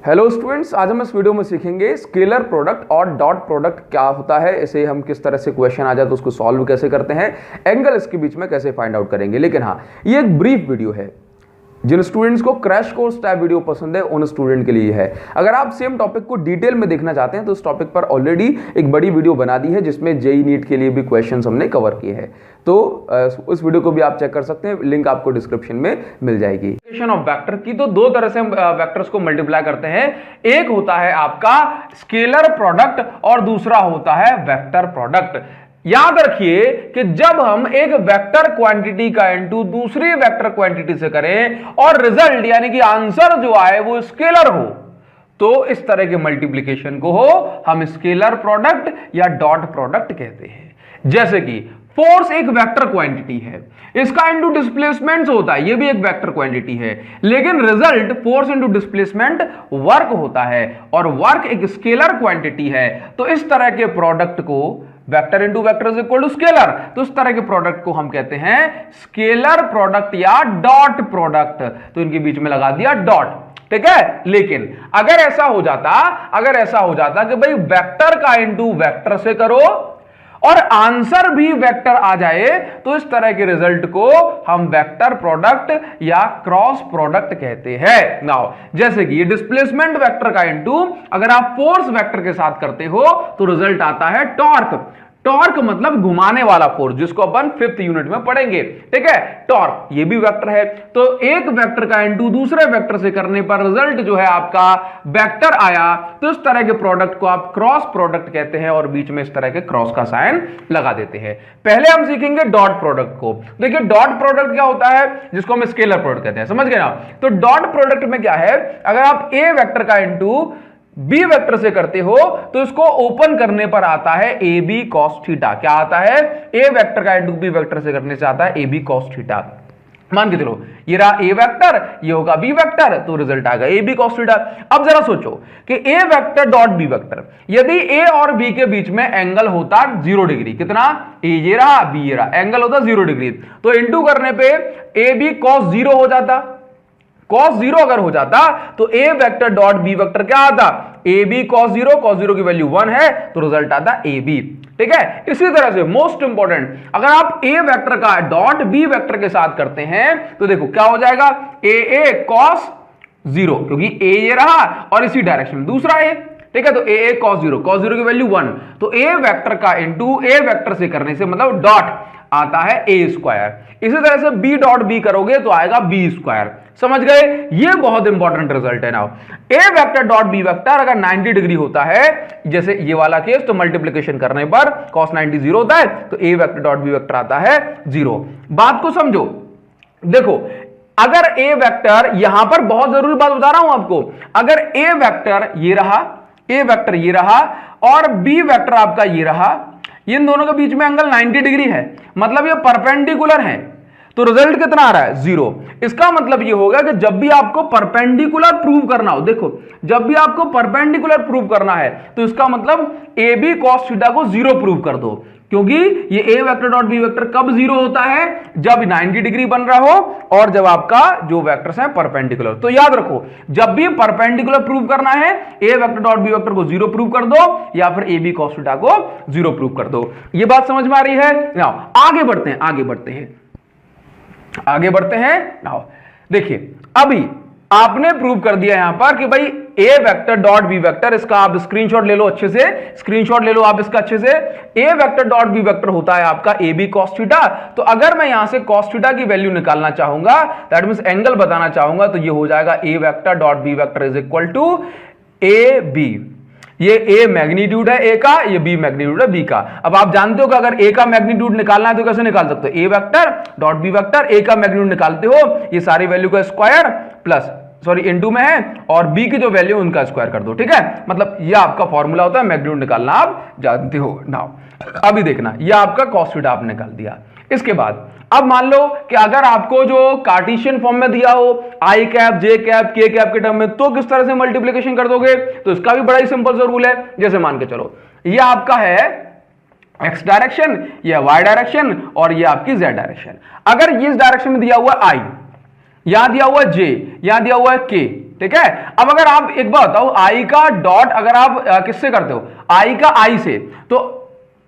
Hello students, आज हम इस वीडियो में सीखेंगे स्केलर प्रोडक्ट और डॉट प्रोडक्ट क्या होता है, इसे हम किस तरह से क्वेश्चन आ जाए तो उसको सॉल्व कैसे करते हैं, एंगल इसके बीच में कैसे फाइंड आउट करेंगे। लेकिन हाँ, ये एक ब्रीफ वीडियो है। जिन स्टूडेंट्स को क्रैश कोर्स टाइप वीडियो पसंद है उन स्टूडेंट के लिए है। अगर आप सेम टॉपिक को डिटेल में देखना चाहते हैं तो उस टॉपिक पर ऑलरेडी एक बड़ी वीडियो बना दी है जिसमें जेईई नीट के लिए भी क्वेश्चंस हमने कवर किए हैं, तो उस वीडियो को भी आप चेक कर सकते हैं, लिंक आपको डिस्क्रिप्शन में मिल जाएगी। मल्टीप्लिकेशन ऑफ वेक्टर की तो दो तरह से हम वेक्टर्स को मल्टीप्लाई करते हैं, एक होता है आपका स्केलर प्रोडक्ट और दूसरा होता है वेक्टर प्रोडक्ट। याद रखिए कि जब हम एक वेक्टर क्वांटिटी का इनटू दूसरी वेक्टर क्वांटिटी से करें और रिजल्ट यानी कि आंसर जो आए वो स्केलर हो, तो इस तरह के मल्टीप्लिकेशन को हम स्केलर प्रोडक्ट या डॉट प्रोडक्ट कहते हैं। जैसे कि फोर्स एक वेक्टर क्वांटिटी है, इसका इनटू डिस्प्लेसमेंट होता है, ये भी एक वेक्टर क्वांटिटी है, लेकिन result force into displacement work होता है और वर्क एक स्केलर क्वांटिटी है। तो इस तरह के प्रोडक्ट को vector into vector is equal to scalar, तो इस तरह के प्रोडक्ट को हम कहते हैं स्केलर प्रोडक्ट या डॉट प्रोडक्ट। तो इनके बीच में लगा दिया डॉट, ठीक है। लेकिन अगर ऐसा हो जाता कि भाई वेक्टर का इंटू वेक्टर से करो और आंसर भी वेक्टर आ जाए, तो इस तरह के रिजल्ट को हम वेक्टर प्रोडक्ट या क्रॉस प्रोडक्ट कहते हैं। नाउ जैसे कि ये डिस्प्लेसमेंट वेक्टर का इनटू अगर आप फोर्स वेक्टर के साथ करते हो तो रिजल्ट आता है टॉर्क। टॉर्क मतलब घुमाने वाला फोर्स, जिसको अपन 5th यूनिट में पढ़ेंगे, ठीक है। टॉर्क ये भी वेक्टर है, तो एक वेक्टर का इनटू दूसरे वेक्टर से करने पर रिजल्ट जो है आपका वेक्टर आया, तो इस तरह के प्रोडक्ट को आप क्रॉस प्रोडक्ट कहते हैं और बीच में इस तरह के क्रॉस का साइन लगा देते हैं। पहले हम सीखेंगे डॉट प्रोडक्ट को। देखिए डॉट प्रोडक्ट क्या होता है, जिसको हम स्केलर प्रोडक्ट कहते हैं, समझ गए ना। तो डॉट प्रोडक्ट में क्या है, अगर आप ए वेक्टर का इनटू बी वेक्टर से करते हो तो इसको ओपन करने पर आता है ए बी कॉस थीटा। क्या आता है, ए वेक्टर का इनटू बी वेक्टर से करने से आता है ए बी कॉस थीटा। मान के चलो ये रहा ए वेक्टर, ये होगा बी वेक्टर, तो रिजल्ट आएगा ए बी कॉस थीटा। अब जरा सोचो कि ए वेक्टर डॉट बी वेक्टर, यदि ए और बी के बीच में एंगल होता 0 डिग्री, कितना, ए ये रहा बी ये रहा, एंगल होता 0 डिग्री, तो इंटू करने पे ए बी कॉस 0 हो जाता। cos 0 अगर हो जाता तो ए वेक्टर डॉट बी वेक्टर क्या आता, ए बी cos 0 की वैल्यू 1 है तो रिजल्ट आता ए बी, ठीक है। इसी तरह से मोस्ट इंपॉर्टेंट, अगर आप ए वेक्टर का डॉट बी वेक्टर के साथ करते हैं तो देखो क्या हो जाएगा, ए cos 0, क्योंकि ए ये रहा और इसी डायरेक्शन में दूसरा ए, ठीक है। तो ए cos 0 की वैल्यू 1, तो ए वेक्टर का इनटू ए वेक्टर से करने से मतलब डॉट आता है ए स्क्वायर। इसी तरह से बी डॉट बी करोगे तो आएगा बी स्क्वायर। समझ गए, ये बहुत इंपॉर्टेंट रिजल्ट है। नाउ ए वेक्टर डॉट बी वेक्टर अगर 90 डिग्री होता है, जैसे ये वाला केस, तो मल्टीप्लिकेशन करने पर cos 90 0 होता है, तो ए वेक्टर डॉट बी वेक्टर आता है 0। बात को समझो, देखो अगर ए वेक्टर, यहां पर बहुत जरूरी बात बता रहा हूं आपको, अगर ए वेक्टर ये रहा, ए वेक्टर ये रहा और बी वेक्टर आपका ये रहा, इन दोनों के बीच में एंगल 90 डिग्री है, मतलब ये परपेंडिकुलर है, तो रिजल्ट कितना आ रहा है, 0। इसका मतलब ये होगा कि जब भी आपको परपेंडिकुलर प्रूव करना हो, देखो जब भी आपको परपेंडिकुलर प्रूव करना है तो इसका मतलब ए बी कॉस थीटा को 0 प्रूव कर दो, क्योंकि ये ए वेक्टर डॉट बी वेक्टर कब 0 होता है, जब 90 डिग्री बन रहा हो और जब आपका जो वेक्टर्स हैं परपेंडिकुलर। तो याद रखो, जब भी परपेंडिकुलर प्रूव करना है ए वेक्टर डॉट बी वेक्टर को 0 प्रूव कर दो या फिर ए बी कॉस थीटा को 0 प्रूव कर दो। ये बात समझ में आ रही है। नाउ आगे बढ़ते हैं। नाउ देखिए, अभी आपने प्रूव कर दिया यहां पर कि भाई ए वेक्टर डॉट बी वेक्टर, इसका आप स्क्रीनशॉट ले लो अच्छे से, स्क्रीनशॉट ले लो आप इसका अच्छे से। ए वेक्टर डॉट बी वेक्टर होता है आपका ए बी कॉस थीटा। तो अगर मैं यहां से कॉस थीटा की वैल्यू निकालना चाहूंगा, दैट मींस एंगल बताना चाहूंगा, तो ये हो जाएगा A vector dot B vector is equal to A B. ये ए मैग्नीट्यूड है ए का, ये बी मैग्नीट्यूड है बी का। अब आप जानते हो कि अगर ए का मैग्नीट्यूड निकालना है तो कैसे निकाल सकते हो, ए वेक्टर डॉट बी वेक्टर, ए का मैग्नीट्यूड निकालते हो, ये सारी वैल्यू का स्क्वायर प्लस इनटू में है और बी की जो वैल्यू उनका स्क्वायर कर दो, ठीक है। मतलब ये आपका फॉर्मूला होता है, मैग्नीट्यूड निकालना आप जानते हो। नाउ अभी देखना, ये आपका cos थीटा आपने निकाल दिया। इसके बाद अब मान लो कि अगर आपको जो कार्टेशियन फॉर्म में दिया हो आई कैप जे कैप के कैप के टर्म में, तो किस तरह से मल्टीप्लिकेशन कर दोगे, तो इसका भी बड़ा ही सिंपल सा रूल है। जैसे मान के चलो ये आपका है एक्स डायरेक्शन, ये वाई डायरेक्शन और ये आपकी जेड डायरेक्शन। अगर ये इस डायरेक्शन में दिया हुआ आई, यहां दिया हुआ जे, यहां दिया हुआ है के, ठीक है। अब अगर आप एक बात बताओ, आई का डॉट अगर आप किससे करते हो, आई का आई से, तो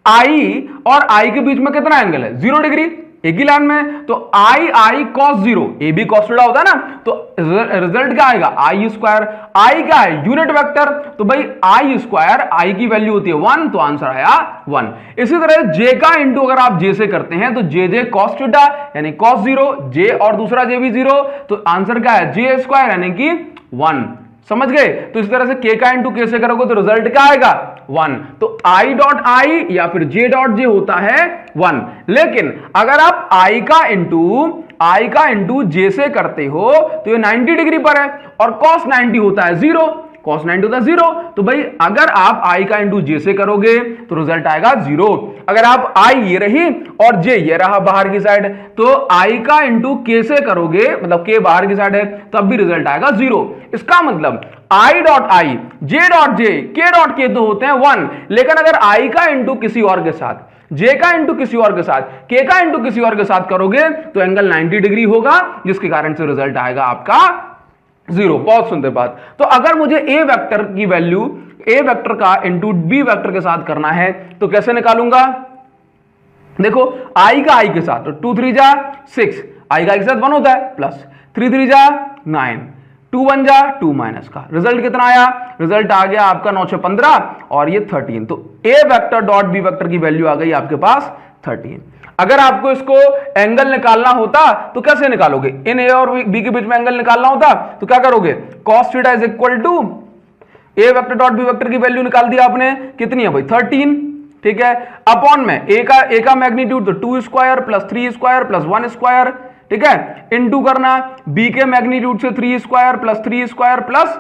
आई और आई के बीच में कितना एंगल है, 0 डिग्री, एक ही लाइन में, तो आई आई cos 0, ए भी cos थीटा होता है ना, तो रिजल्ट क्या आएगा, आई स्क्वायर। आई क्या है, यूनिट वेक्टर, तो भाई आई स्क्वायर, आई की वैल्यू होती है 1, तो आंसर आया 1। इसी तरह जे का इंटू अगर आप जे से करते हैं तो जे जे cos थीटा यानी cos 0, जे और दूसरा जे भी 0, तो आंसर क्या है, जे स्क्वायर यानी कि 1। समझ गए। तो इस तरह से k का इंटू k से करोगे तो रिजल्ट क्या आएगा, 1। तो i डॉट आई या फिर j डॉट जे होता है 1। लेकिन अगर आप i का इंटू j से करते हो तो ये 90 डिग्री पर है और cos 90 होता है 0, cos 90 होता है 0, तो भाई अगर आप i का इंटू j से करोगे तो रिजल्ट आएगा 0। अगर आप i ये रही और j ये रहा बाहर की साइड, तो i का इंटू k से करोगे, मतलब k बाहर की साइड है, तब भी रिजल्ट आएगा 0। इसका मतलब i dot I, j dot J, k dot के तो होते हैं 1, लेकिन अगर i का इंटू किसी और के साथ, j का इंटू किसी और के साथ, k का इंटू किसी और के साथ करोगे तो एंगल 90 डिग्री होगा, जिसके कारण से रिजल्ट आएगा आपका 0। बहुत सुंदर बात। तो अगर मुझे ए वेक्टर की वैल्यू, ए वेक्टर का इंटू बी वेक्टर के साथ करना है तो कैसे निकालूंगा, देखो आई का आई के साथ, तो 2 3 जा 6, आई का आई के साथ 1 होता है, प्लस 3 3 जा 9, 2 1 जा 2 माइनस का, रिजल्ट कितना आया, रिजल्ट आ गया आपका 9 6 15 और ये 13। तो ए वेक्टर डॉट बी वेक्टर की वैल्यू आ गई आपके पास 13। अगर आपको इसको एंगल निकालना होता तो कैसे निकालोगे, इन ए और बी के बीच में एंगल निकालना होता तो क्या करोगे, cos theta is equal to A vector dot B vector की वैल्यू निकाल दी आपने, कितनी है भाई 13, ठीक है, अपॉन में ए का मैग्नीट्यूड तो 2 square plus 3 square plus 1 square, ठीक है, इनटू करना बी के मैग्नीट्यूड से 3 square plus 3 square plus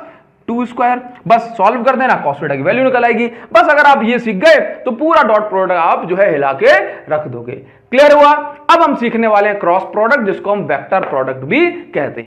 2 square, बस सॉल्व कर देना, cos थीटा की वैल्यू निकल आएगी। बस अगर आप ये सीख गए तो पूरा डॉट प्रोडक्ट आप जो है हिला के रख दोगे। क्लियर हुआ। अब हम सीखने वाले हैं क्रॉस प्रोडक्ट, जिसको हम वेक्टर प्रोडक्ट भी कहते हैं।